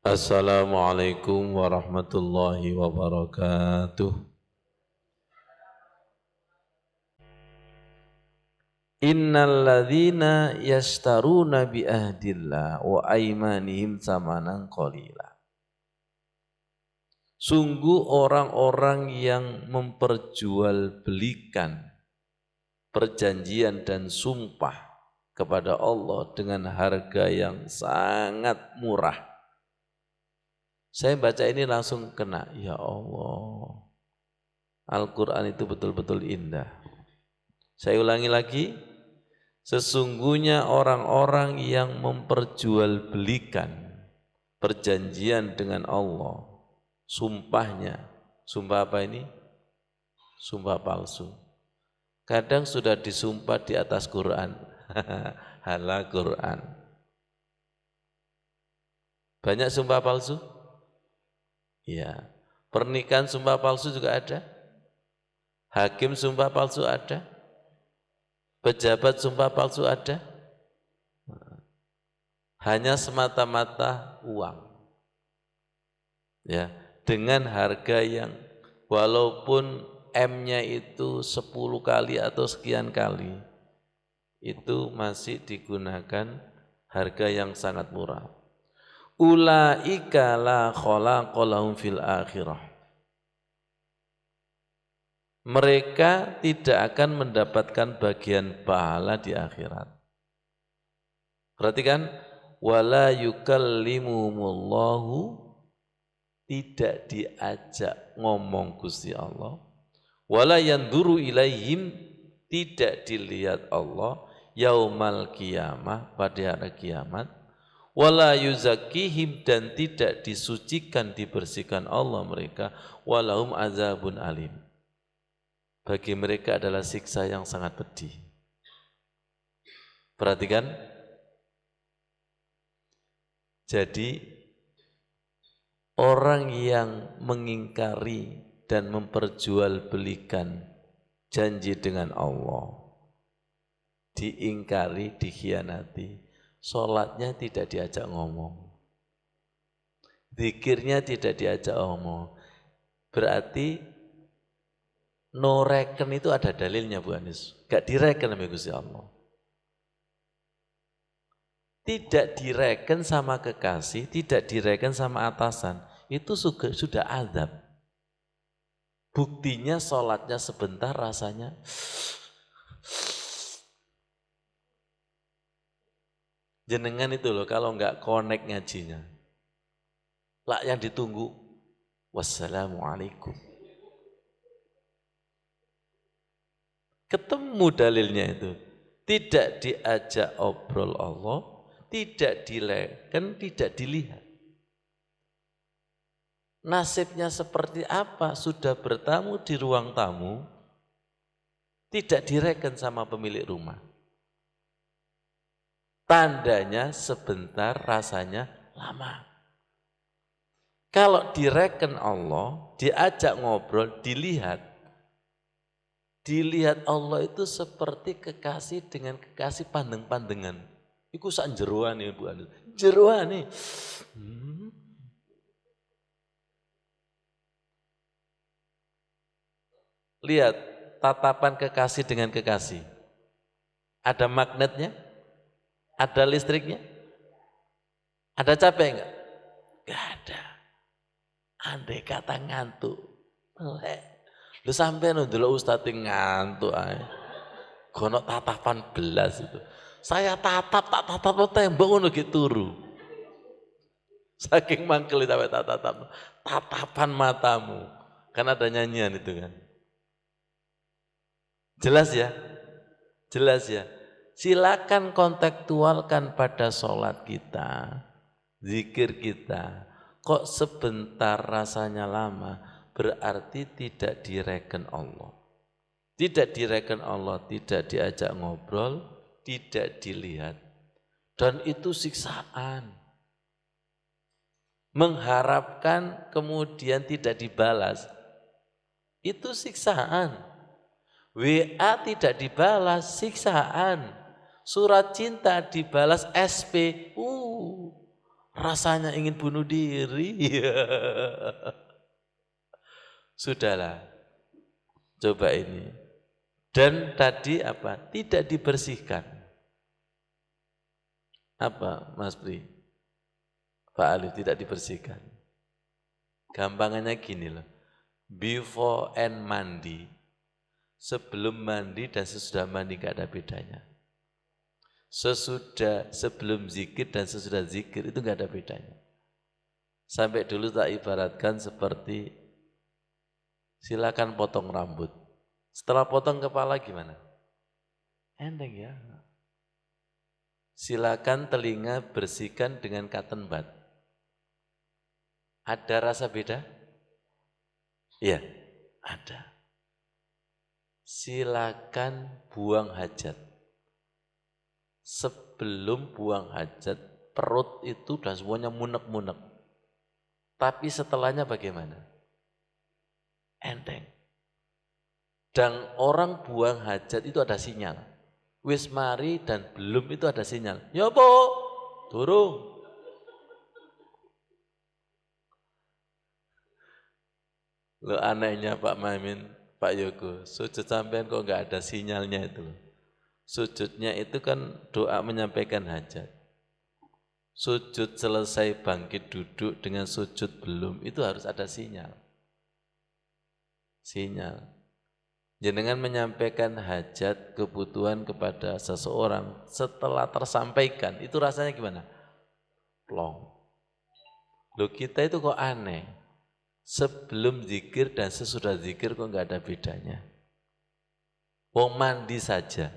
Assalamualaikum warahmatullahi wabarakatuh. Innal ladzina yashtaruna bi ahdillah wa aymanihim samanan qalila. Sungguh orang-orang yang memperjualbelikan perjanjian dan sumpah kepada Allah dengan harga yang sangat murah. Saya baca ini langsung kena, ya Allah, Al-Quran itu betul-betul indah. Saya ulangi lagi, sesungguhnya orang-orang yang memperjualbelikan perjanjian dengan Allah, sumpahnya, sumpah apa ini? Sumpah palsu. Kadang sudah disumpah di atas Quran, hala Quran. Banyak sumpah palsu? Ya, pernikahan sumpah palsu juga ada, hakim sumpah palsu ada, pejabat sumpah palsu ada, hanya semata-mata uang, ya, dengan harga yang walaupun M-nya itu 10 kali atau sekian kali, itu masih digunakan harga yang sangat murah. Ulaika la khalaqa lahum fil akhirah. Mereka tidak akan mendapatkan bagian pahala di akhirat. Perhatikan, wala yukallimumullahu, tidak diajak ngomong Gusti Allah. Wala yanduru ilaihim, tidak dilihat Allah yaumal qiyamah, pada hari kiamat. Wala yuzakkihim, dan tidak disucikan, dibersihkan Allah mereka. Walahum azabun alim, bagi mereka adalah siksa yang sangat pedih. Perhatikan, jadi orang yang mengingkari dan memperjualbelikan janji dengan Allah, diingkari, dikhianati, sholatnya tidak diajak ngomong, zikirnya tidak diajak ngomong, berarti no reken itu ada dalilnya Bu Anis, gak direken sama Gusti Allah. Tidak direken sama kekasih, tidak direken sama atasan, itu sudah azab. Buktinya sholatnya sebentar rasanya jenengan itu loh, kalau enggak connect ngajinya, lah yang ditunggu wassalamualaikum. Ketemu dalilnya itu, tidak diajak obrol Allah, tidak dileken, tidak dilihat. Nasibnya seperti apa? Sudah bertamu di ruang tamu, tidak direken sama pemilik rumah. Tandanya sebentar, rasanya lama. Kalau direken Allah, diajak ngobrol, dilihat Allah itu seperti kekasih dengan kekasih pandeng-pandengan. Iku sak jeroan nih Bu Anu. Jeroan nih. Lihat tatapan kekasih dengan kekasih. Ada magnetnya? Ada listriknya? Ada capek enggak? Enggak ada. Andai kata ngantuk, melek. Lu sampai ndelok ustaz ngantuk ae. Gono tatapan belas itu. Saya tatap tembok ngono ki turu. Saking mangkel sampai tatapan matamu. Kan ada nyanyian itu kan. Jelas ya? Jelas ya? Silakan kontekstualkan pada sholat kita, zikir kita. Kok sebentar rasanya lama, berarti tidak direken Allah. Tidak direken Allah, tidak diajak ngobrol, tidak dilihat. Dan itu siksaan. Mengharapkan kemudian tidak dibalas. Itu siksaan. WA tidak dibalas, siksaan. Surat cinta dibalas SP. Rasanya ingin bunuh diri. Sudahlah. Coba ini. Dan tadi apa? Tidak dibersihkan. Apa Mas Pri? Pak Ali tidak dibersihkan. Gampangannya gini loh. Before and mandi. Sebelum mandi dan sesudah mandi gak ada bedanya. Sebelum zikir dan sesudah zikir itu gak ada bedanya. Sampai dulu tak ibaratkan seperti silakan potong rambut. Setelah potong kepala gimana? Enteng ya. Silakan telinga bersihkan dengan cotton bud. Ada rasa beda? Iya, ada. Silakan buang hajat. Sebelum buang hajat, perut itu dan semuanya munek-munek. Tapi setelahnya bagaimana? Enteng. Dan orang buang hajat itu ada sinyal. Wis mari dan belum itu ada sinyal. Ya po, durung. Lo anehnya Pak Mamin, Pak Yogo, sujud sampean kok nggak ada sinyalnya itu. Sujudnya itu kan doa menyampaikan hajat. Sujud selesai bangkit duduk dengan sujud belum, itu harus ada sinyal. Sinyal. Jenengan menyampaikan hajat, kebutuhan kepada seseorang setelah tersampaikan, itu rasanya gimana? Plong. Loh kita itu kok aneh. Sebelum zikir dan sesudah zikir kok nggak ada bedanya. Wong mandi saja.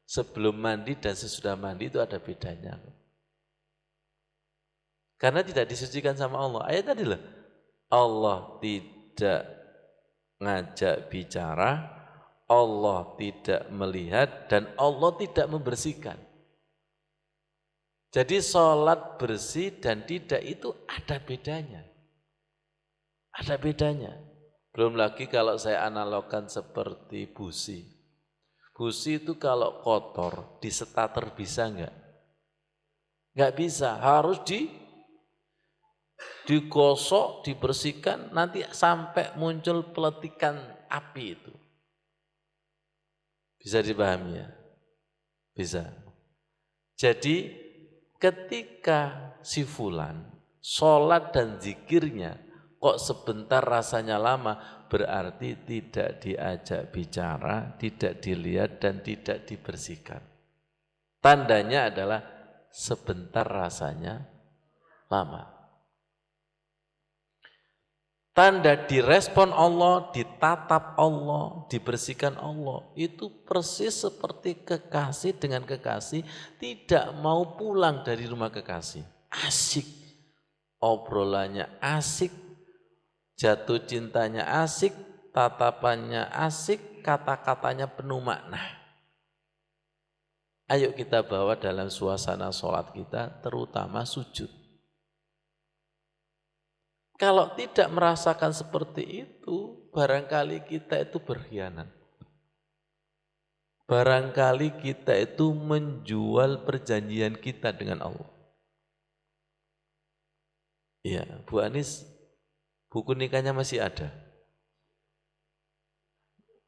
Sebelum mandi dan sesudah mandi itu ada bedanya. Karena tidak disucikan sama Allah. Ayat tadi loh. Allah tidak ngajak bicara, Allah tidak melihat, dan Allah tidak membersihkan. Jadi sholat bersih dan tidak itu ada bedanya. Ada bedanya. Belum lagi kalau saya analogkan seperti busi. Busi itu kalau kotor, di starter bisa enggak? Enggak bisa, harus digosok, dibersihkan, nanti sampai muncul peletikan api itu. Bisa dipahami ya? Bisa. Jadi ketika si fulan sholat dan zikirnya kok sebentar rasanya lama, berarti tidak diajak bicara, tidak dilihat dan tidak dibersihkan. Tandanya adalah sebentar rasanya lama. Tanda direspon Allah, ditatap Allah, dibersihkan Allah. Itu persis seperti kekasih dengan kekasih tidak mau pulang dari rumah kekasih. Asik, obrolannya asik, jatuh cintanya asik, tatapannya asik, kata-katanya penuh makna. Ayo kita bawa dalam suasana sholat kita, terutama sujud. Kalau tidak merasakan seperti itu, barangkali kita itu berkhianat. Barangkali kita itu menjual perjanjian kita dengan Allah. Iya, Bu Anis, buku nikahnya masih ada?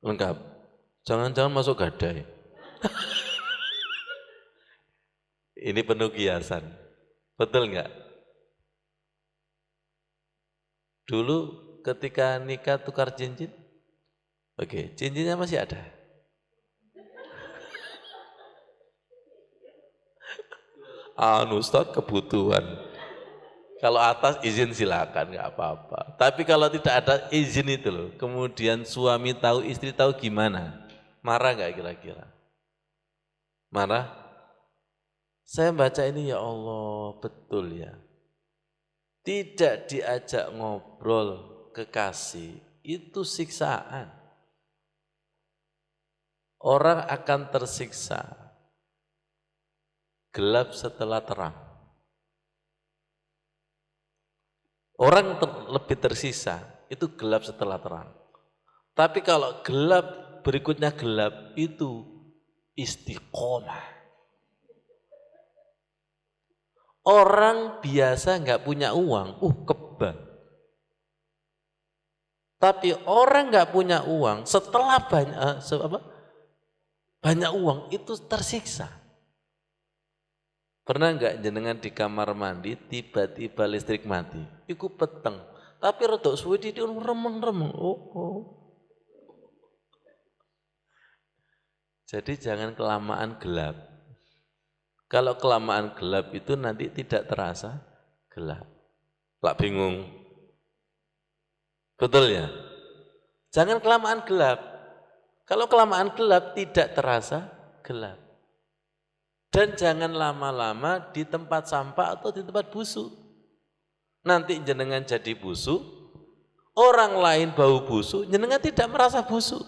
Lengkap? Jangan-jangan masuk gadai. Ini penuh kiasan. Betul enggak? Dulu ketika nikah tukar cincin, oke, cincinnya masih ada. Ustaz kebutuhan. Kalau atas izin silakan, nggak apa-apa. Tapi kalau tidak ada izin itu loh, kemudian suami tahu, istri tahu gimana? Marah nggak kira-kira? Marah? Saya baca ini ya Allah, betul ya. Tidak diajak ngobrol kekasih, itu siksaan. orang akan tersiksa gelap setelah terang. Orang lebih tersisa itu gelap setelah terang. Tapi kalau gelap berikutnya gelap itu istiqomah. Orang biasa nggak punya uang, kebal. Tapi orang nggak punya uang setelah banyak uang itu tersiksa. Pernah nggak jenengan di kamar mandi tiba-tiba listrik mati? Iku peteng. Tapi rodok suwe di remeng-remeng. Jadi jangan kelamaan gelap. Kalau kelamaan gelap itu nanti tidak terasa gelap. Lah bingung. Betul ya? Jangan kelamaan gelap. Kalau kelamaan gelap tidak terasa gelap. Dan jangan lama-lama di tempat sampah atau di tempat busuk. Nanti jenengan jadi busuk, orang lain bau busuk, jenengan tidak merasa busuk.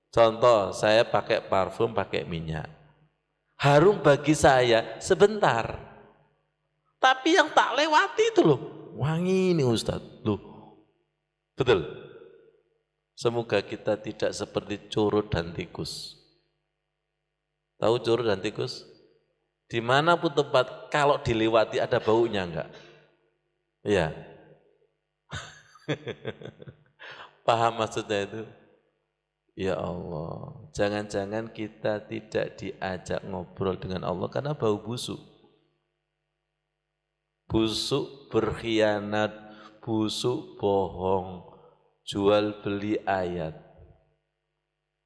Contoh, saya pakai parfum, pakai minyak. Harum bagi saya sebentar. Tapi yang tak lewati itu loh, wangi ini Ustadz. Loh, betul. Semoga kita tidak seperti curut dan tikus. Tahu curut dan tikus? Dimanapun tempat, kalau dilewati ada baunya enggak? Iya. Paham maksudnya itu? Ya Allah, jangan-jangan kita tidak diajak ngobrol dengan Allah karena bau busuk. Busuk berkhianat, busuk bohong, jual beli ayat.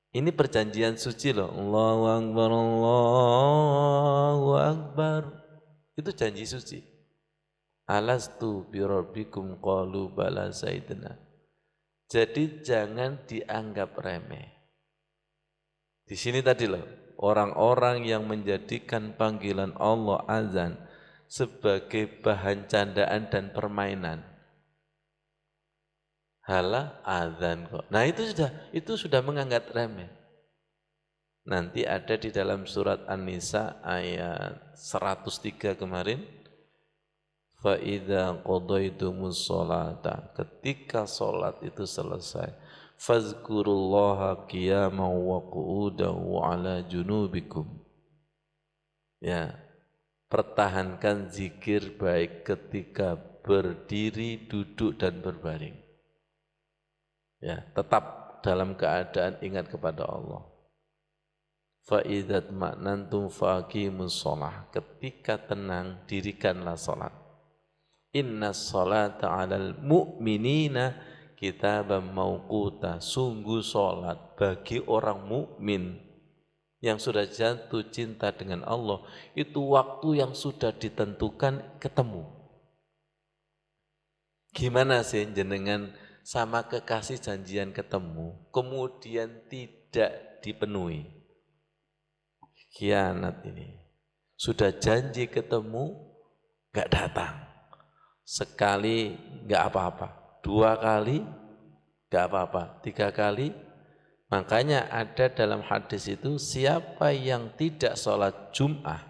Ini perjanjian suci loh. Allahu Akbar, Allahu Akbar. Itu janji suci. Alastu birabbikum qalu bala sayyidina. Jadi jangan dianggap remeh. Di sini tadi loh, orang-orang yang menjadikan panggilan Allah azan sebagai bahan candaan dan permainan. Halah azan kok. Nah itu sudah menganggap remeh. Nanti ada di dalam surat An-Nisa ayat 103 kemarin. Fa'idha qadaytumus sholata, ketika sholat itu selesai, fazkurullaha qiyaman wa qu'udan wa ala junubikum. Ya, pertahankan zikir baik ketika berdiri, duduk dan berbaring. Ya, tetap dalam keadaan ingat kepada Allah. Fa'idha tma'nantum faqimus sholah, ketika tenang dirikanlah sholat. Inna sholata 'alal mu'minina kitaban mauquta, sungguh sholat bagi orang mukmin yang sudah jatuh cinta dengan Allah itu waktu yang sudah ditentukan ketemu. Gimana sih jenengan sama kekasih janjian ketemu kemudian tidak dipenuhi? Khianat ini. Sudah janji ketemu enggak datang. Sekali enggak apa-apa, 2 kali enggak apa-apa, 3 kali. Makanya ada dalam hadis itu, siapa yang tidak sholat Jum'ah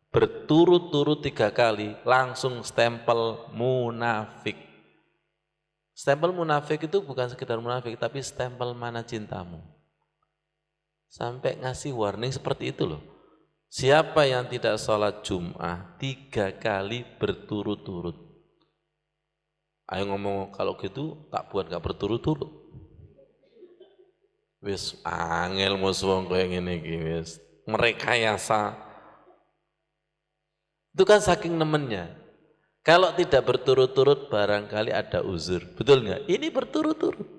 berturut-turut 3 kali, langsung stempel munafik. Stempel munafik itu bukan sekedar munafik, tapi stempel mana cintamu. Sampai ngasih warning seperti itu loh. Siapa yang tidak sholat Jum'ah 3 kali berturut-turut. Ayo ngomong kalau gitu tak buat gak berturut-turut. Wis angel musuh kayak gini wis merekayasa. Itu kan saking nemennya. Kalau tidak berturut-turut barangkali ada uzur. Betul nggak? Ini berturut-turut.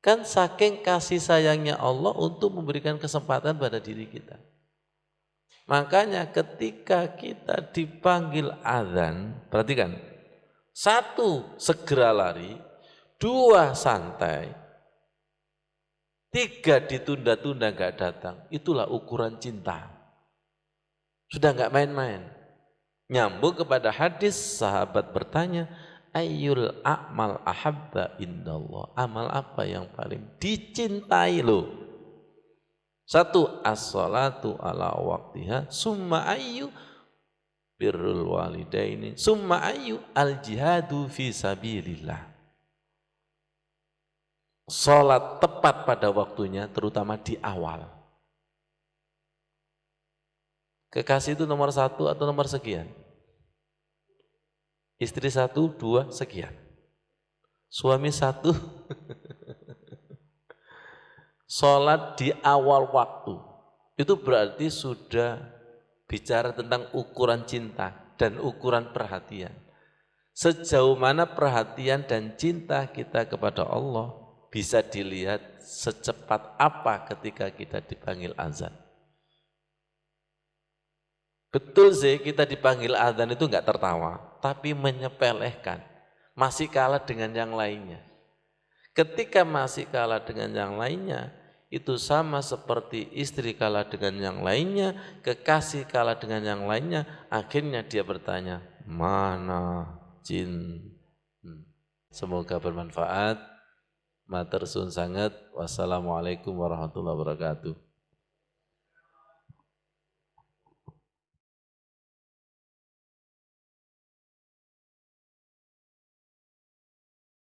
Kan saking kasih sayangnya Allah untuk memberikan kesempatan pada diri kita. Makanya ketika kita dipanggil azan, perhatikan. 1, segera lari. 2, santai. 3, ditunda-tunda gak datang. Itulah ukuran cinta. Sudah gak main-main. Nyambung kepada hadis, sahabat bertanya, ayyul a'mal ahabba indallah. Amal apa yang paling dicintai lo? Satu, as-salatu ala waqtiha, summa ayyu birrul walidaini, summa ayyu al-jihadu fi sabilillah. Salat tepat pada waktunya, terutama di awal. Kekasih itu nomor satu atau nomor sekian? Istri satu, dua, sekian. Suami satu, sholat di awal waktu. Itu berarti sudah bicara tentang ukuran cinta dan ukuran perhatian. Sejauh mana perhatian dan cinta kita kepada Allah bisa dilihat secepat apa ketika kita dipanggil azan. Betul sih kita dipanggil azan itu enggak tertawa, tapi menyepelekan, masih kalah dengan yang lainnya. Ketika masih kalah dengan yang lainnya, itu sama seperti istri kalah dengan yang lainnya, kekasih kalah dengan yang lainnya, akhirnya dia bertanya, mana jin? Semoga bermanfaat. Matur suwun sanget. Wassalamualaikum warahmatullahi wabarakatuh.